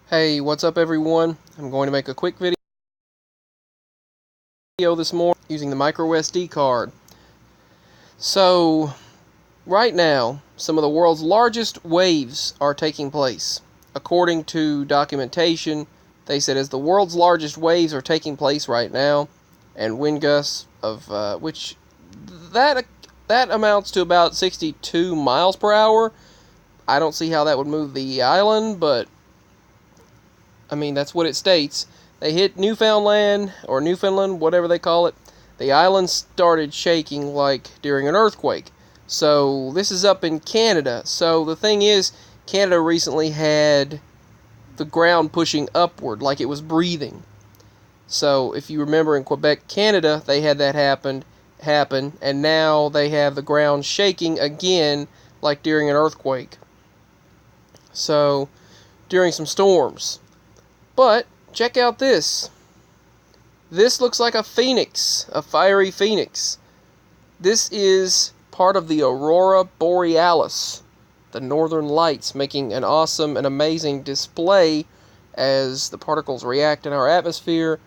Hey, what's up everyone? I'm going to make a quick video this morning using the micro SD card. So, right now, some of the world's largest waves are taking place. According to documentation, they said as the world's largest waves are taking place right now, and wind gusts of which that amounts to about 62 miles per hour. I don't see how that would move the island, but I mean, that's what it states. They hit Newfoundland, or Newfoundland, whatever they call it. The island started shaking like during an earthquake. So, this is up in Canada. So, the thing is, Canada recently had the ground pushing upward, like it was breathing. So, if you remember in Quebec, Canada, they had that happen, and now they have the ground shaking again, like during an earthquake. So, during some storms. But, check out this. This looks like a phoenix, a fiery phoenix. This is part of the Aurora Borealis, the northern lights, making an awesome and amazing display as the particles react in our atmosphere.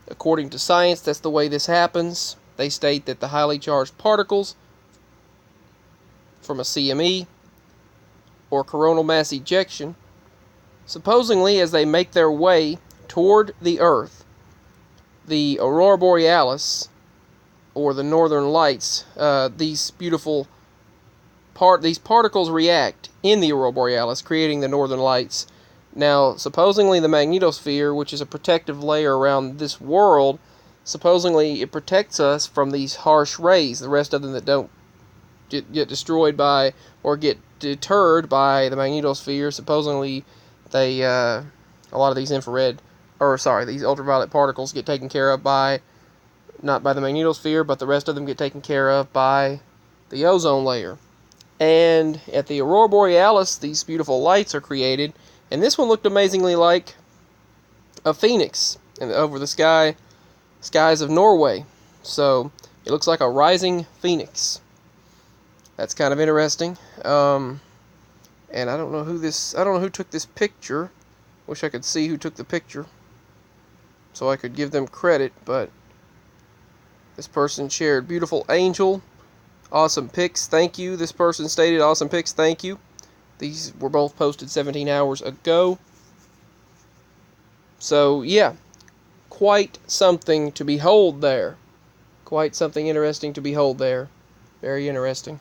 According to science, that's the way this happens. They state that the highly charged particles from a CME, or coronal mass ejection, supposedly as they make their way toward the Earth, the Aurora Borealis, or the Northern Lights, these particles react in the Aurora Borealis, creating the Northern Lights. Now, supposedly the magnetosphere, which is a protective layer around this world, supposedly it protects us from these harsh rays, the rest of them that don't get destroyed by or get deterred by the magnetosphere. Supposedly they a lot of these these ultraviolet particles get taken care of by, not by the magnetosphere, but the rest of them get taken care of by the ozone layer. And at the Aurora Borealis, these beautiful lights are created, and this one looked amazingly like a phoenix over the skies of Norway. So it looks like a rising phoenix. That's kind of interesting. And I don't know who took this picture. Wish I could see who took the picture, so I could give them credit, but this person shared beautiful angel, awesome pics, thank you. This person stated awesome pics, thank you. These were both posted 17 hours ago. So, yeah, quite something to behold there. Quite something interesting to behold there. Very interesting.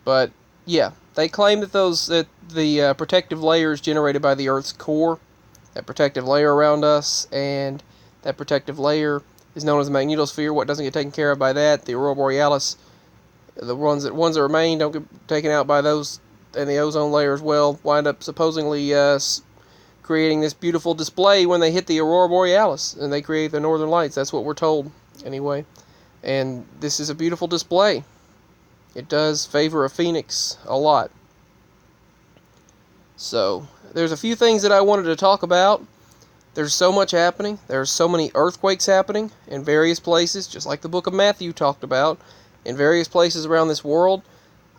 But, yeah, they claim that the protective layer is generated by the Earth's core, that protective layer around us, and that protective layer is known as the magnetosphere. What doesn't get taken care of by that, the Aurora Borealis, the ones that remain don't get taken out by those, and the ozone layer as well, wind up supposedly creating this beautiful display when they hit the Aurora Borealis, and they create the northern lights. That's what we're told, anyway. And this is a beautiful display. It does favor a phoenix a lot. So, there's a few things that I wanted to talk about. There's so much happening. There's so many earthquakes happening in various places, just like the book of Matthew talked about, in various places around this world.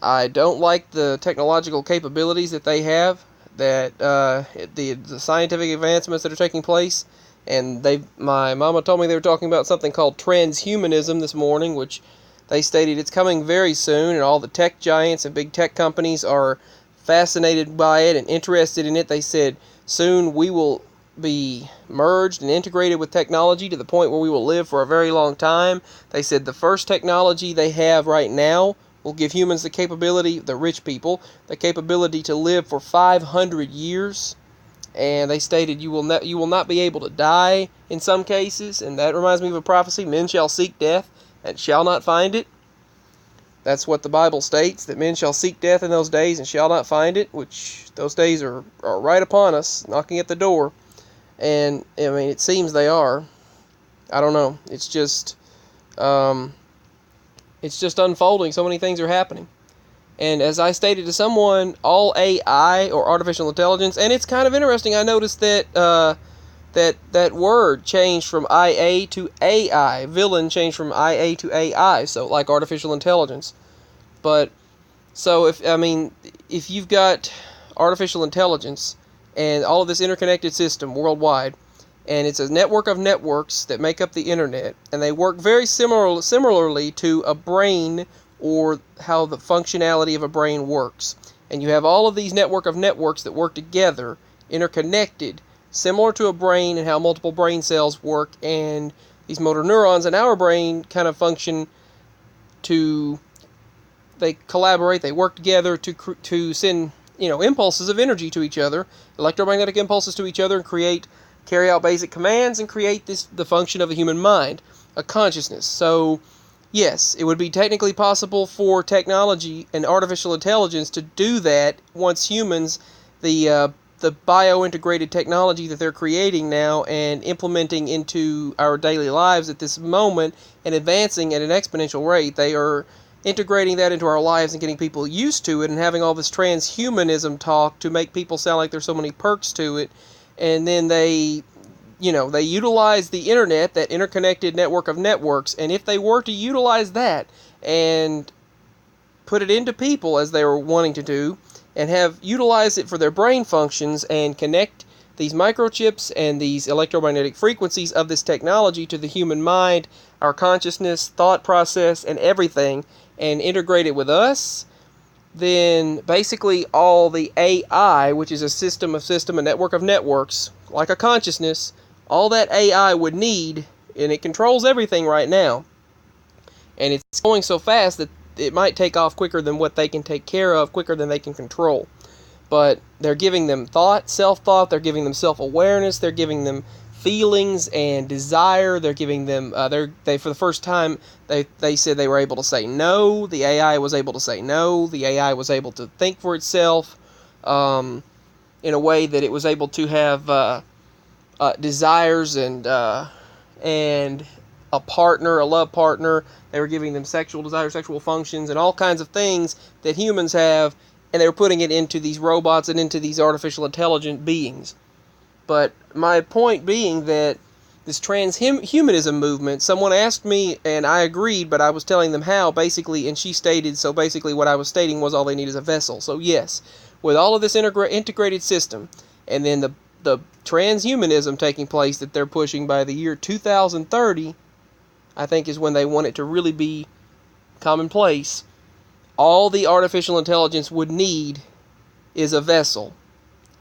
I don't like the technological capabilities that they have, that the scientific advancements that are taking place. And my mama told me they were talking about something called transhumanism this morning, which they stated it's coming very soon, and all the tech giants and big tech companies are fascinated by it and interested in it. They said soon we will be merged and integrated with technology to the point where we will live for a very long time. They said the first technology they have right now will give humans the capability, the rich people, the capability to live for 500 years. And they stated you will not be able to die in some cases, and that reminds me of a prophecy: men shall seek death and shall not find it. That's what the Bible states, that men shall seek death in those days and shall not find it, which those days are right upon us, knocking at the door. And, I mean, it seems they are. I don't know. It's just unfolding. So many things are happening. And as I stated to someone, all AI, or artificial intelligence, and it's kind of interesting, I noticed that that word changed from IA to AI. Villain changed from IA to AI, so like artificial intelligence. But, so if you've got artificial intelligence, and all of this interconnected system worldwide. And it's a network of networks that make up the internet, and they work very similarly to a brain, or how the functionality of a brain works. And you have all of these network of networks that work together, interconnected, similar to a brain and how multiple brain cells work, and these motor neurons in our brain kind of function they collaborate, they work together to send, impulses of energy to each other, electromagnetic impulses to each other, and carry out basic commands and create the function of a human mind, a consciousness. So, yes, it would be technically possible for technology and artificial intelligence to do that once humans, the bio-integrated technology that they're creating now and implementing into our daily lives at this moment and advancing at an exponential rate, they are integrating that into our lives and getting people used to it, and having all this transhumanism talk to make people sound like there's so many perks to it. And then they utilize the internet, that interconnected network of networks, and if they were to utilize that and put it into people as they were wanting to do, and have utilized it for their brain functions, and connect these microchips and these electromagnetic frequencies of this technology to the human mind, our consciousness, thought process, and everything, and integrate it with us, then basically all the AI, which is a network of networks, like a consciousness, all that AI would need, and it controls everything right now, and it's going so fast that it might take off quicker than what they can take care of, quicker than they can control. But they're giving them self-thought, they're giving them self-awareness, they're giving them feelings and desire, they're giving them, they for the first time, they said they were able to say no, the AI was able to say no, the AI was able to think for itself, in a way that it was able to have desires and a love partner. They were giving them sexual desires, sexual functions, and all kinds of things that humans have, and they were putting it into these robots and into these artificial intelligent beings. But my point being that this transhumanism movement, someone asked me, and I agreed, but I was telling them how, basically, and she stated, so basically what I was stating was all they need is a vessel. So yes, with all of this integrated system, and then the transhumanism taking place that they're pushing by the year 2030, I think is when they want it to really be commonplace, all the artificial intelligence would need is a vessel.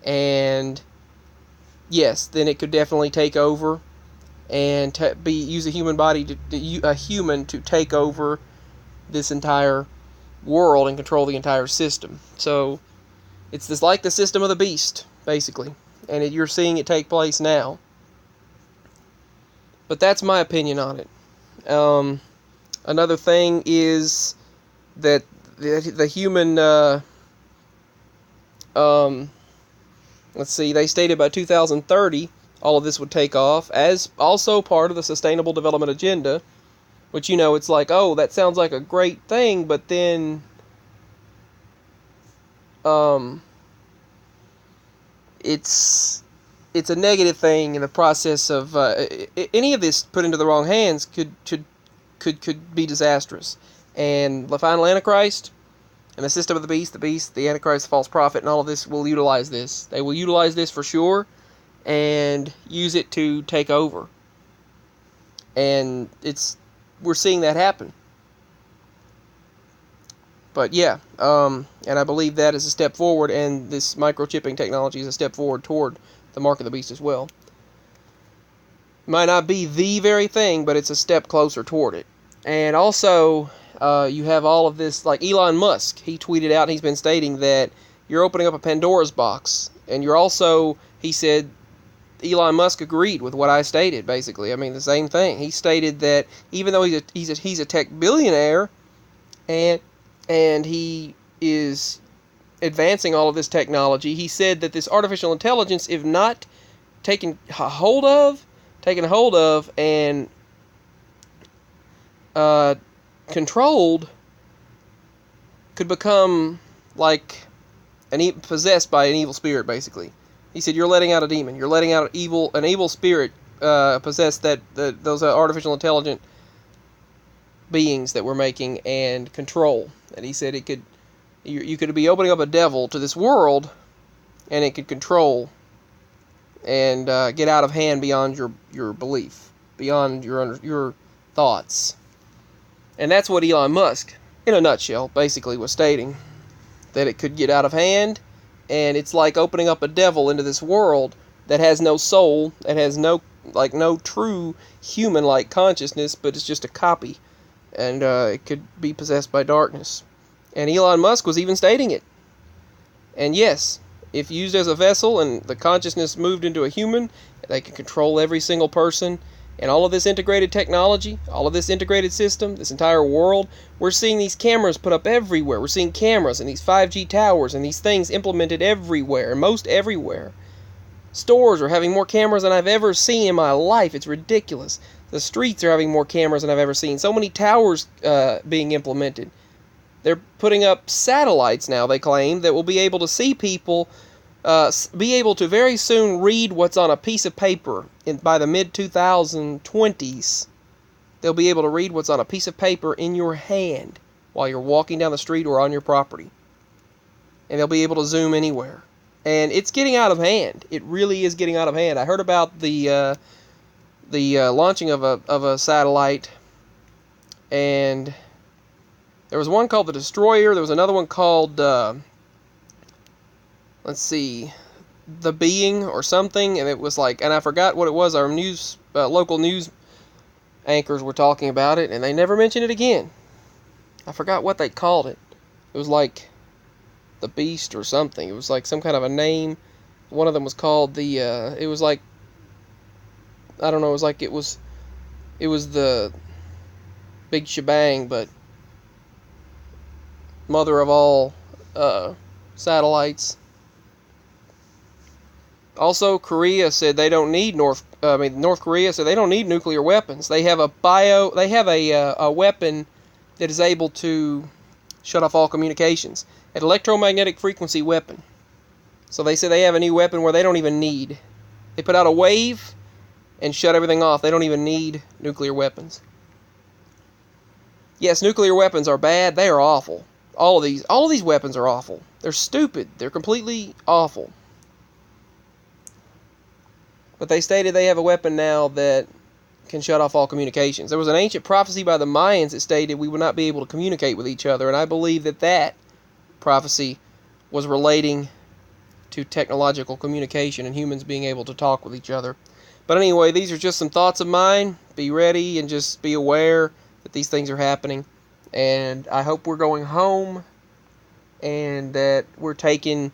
And yes, then it could definitely take over and use a human body a human to take over this entire world and control the entire system. So it's like the system of the beast, basically, and you're seeing it take place now. But that's my opinion on it. Another thing is that the human, let's see, they stated by 2030 all of this would take off, as also part of the Sustainable Development Agenda, which, it's like, oh, that sounds like a great thing, but then it's a negative thing in the process of any of this put into the wrong hands could be disastrous. And the final Antichrist and the system of the beast, the Antichrist, the false prophet, and all of this will utilize this. They will utilize this for sure and use it to take over. And we're seeing that happen. But yeah, and I believe that is a step forward, and this microchipping technology is a step forward toward the mark of the beast as well. Might not be the very thing, but it's a step closer toward it. And also, you have all of this, like Elon Musk. He tweeted out, and he's been stating that you're opening up a Pandora's box. And you're also, he said, Elon Musk agreed with what I stated, basically. I mean, the same thing. He stated that even though he's a tech billionaire, and he is advancing all of this technology, he said that this artificial intelligence, if not taken hold of and controlled, could become like possessed by an evil spirit, basically. He said, you're letting out a demon. You're letting out an evil spirit possess those artificial intelligent beings that we're making and control. And he said you could be opening up a devil to this world, and it could control and get out of hand beyond your belief, beyond your thoughts. And that's what Elon Musk, in a nutshell, basically was stating, that it could get out of hand, and it's like opening up a devil into this world that has no soul, that has no true human-like consciousness, but it's just a copy, and it could be possessed by darkness. And Elon Musk was even stating it. And yes, if used as a vessel and the consciousness moved into a human, they can control every single person. And all of this integrated technology, all of this integrated system, this entire world, we're seeing these cameras put up everywhere. We're seeing cameras and these 5G towers and these things implemented everywhere, most everywhere. Stores are having more cameras than I've ever seen in my life. It's ridiculous. The streets are having more cameras than I've ever seen. So many towers being implemented. They're putting up satellites now, they claim, that will be able to see people, be able to very soon read what's on a piece of paper by the mid-2020s. They'll be able to read what's on a piece of paper in your hand while you're walking down the street or on your property. And they'll be able to zoom anywhere. And it's getting out of hand. It really is getting out of hand. I heard about the launching of a satellite, and there was one called the Destroyer. There was another one called, let's see, the Being or something. And it was like, and I forgot what it was. Our local news anchors were talking about it, and they never mentioned it again. I forgot what they called it. It was like the Beast or something. It was like some kind of a name. One of them was called the, it was like, I don't know, it was like it was the big shebang, but mother of all satellites. Also, North Korea said they don't need North Korea said they don't need nuclear weapons. They have a weapon that is able to shut off all communications. An electromagnetic frequency weapon. So they say they have a new weapon where they don't even need. They put out a wave and shut everything off. They don't even need nuclear weapons. Yes, nuclear weapons are bad. They are awful. All of these weapons are awful. They're stupid. They're completely awful. But they stated they have a weapon now that can shut off all communications. There was an ancient prophecy by the Mayans that stated we would not be able to communicate with each other, and I believe that prophecy was relating to technological communication and humans being able to talk with each other. But anyway, these are just some thoughts of mine. Be ready and just be aware that these things are happening. And I hope we're going home and that we're taken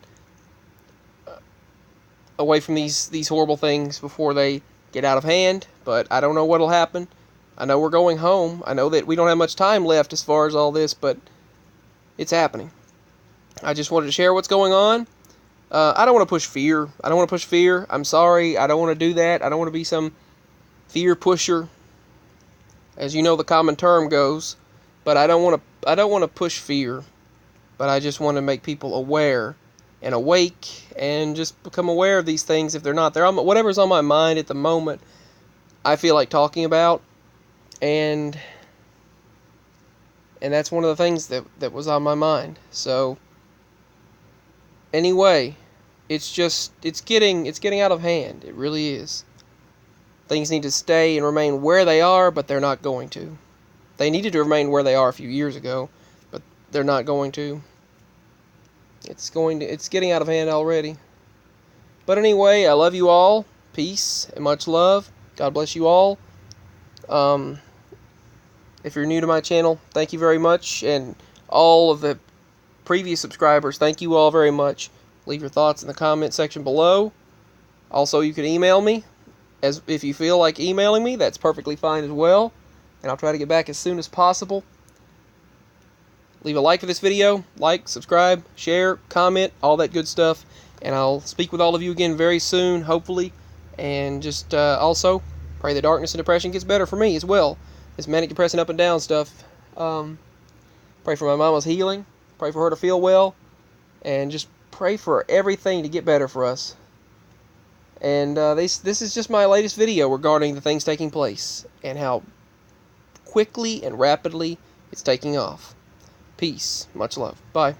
away from these horrible things before they get out of hand. But I don't know what'll happen. I know we're going home. I know that we don't have much time left as far as all this, but it's happening. I just wanted to share what's going on. I don't want to push fear. I'm sorry. I don't want to do that. I don't want to be some fear pusher, as you know the common term goes. But I don't want to push fear. But I just want to make people aware and awake and just become aware of these things if they're not there. Whatever's on my mind at the moment, I feel like talking about, and that's one of the things that was on my mind. So anyway, it's getting out of hand. It really is. Things need to stay and remain where they are, but they're not going to. They needed to remain where they are a few years ago, but they're not going to. It's getting out of hand already. But anyway, I love you all. Peace and much love. God bless you all. If you're new to my channel, thank you very much. And all of the previous subscribers, thank you all very much. Leave your thoughts in the comment section below. Also, you can email me. If you feel like emailing me, that's perfectly fine as well. And I'll try to get back as soon as possible. Leave a like for this video. Like, subscribe, share, comment, all that good stuff. And I'll speak with all of you again very soon, hopefully. And just also, pray the darkness and depression gets better for me as well. This manic depressing up and down stuff. Pray for my mama's healing. Pray for her to feel well. And just pray for everything to get better for us. And this is just my latest video regarding the things taking place. And how quickly and rapidly it's taking off. Peace. Much love. Bye.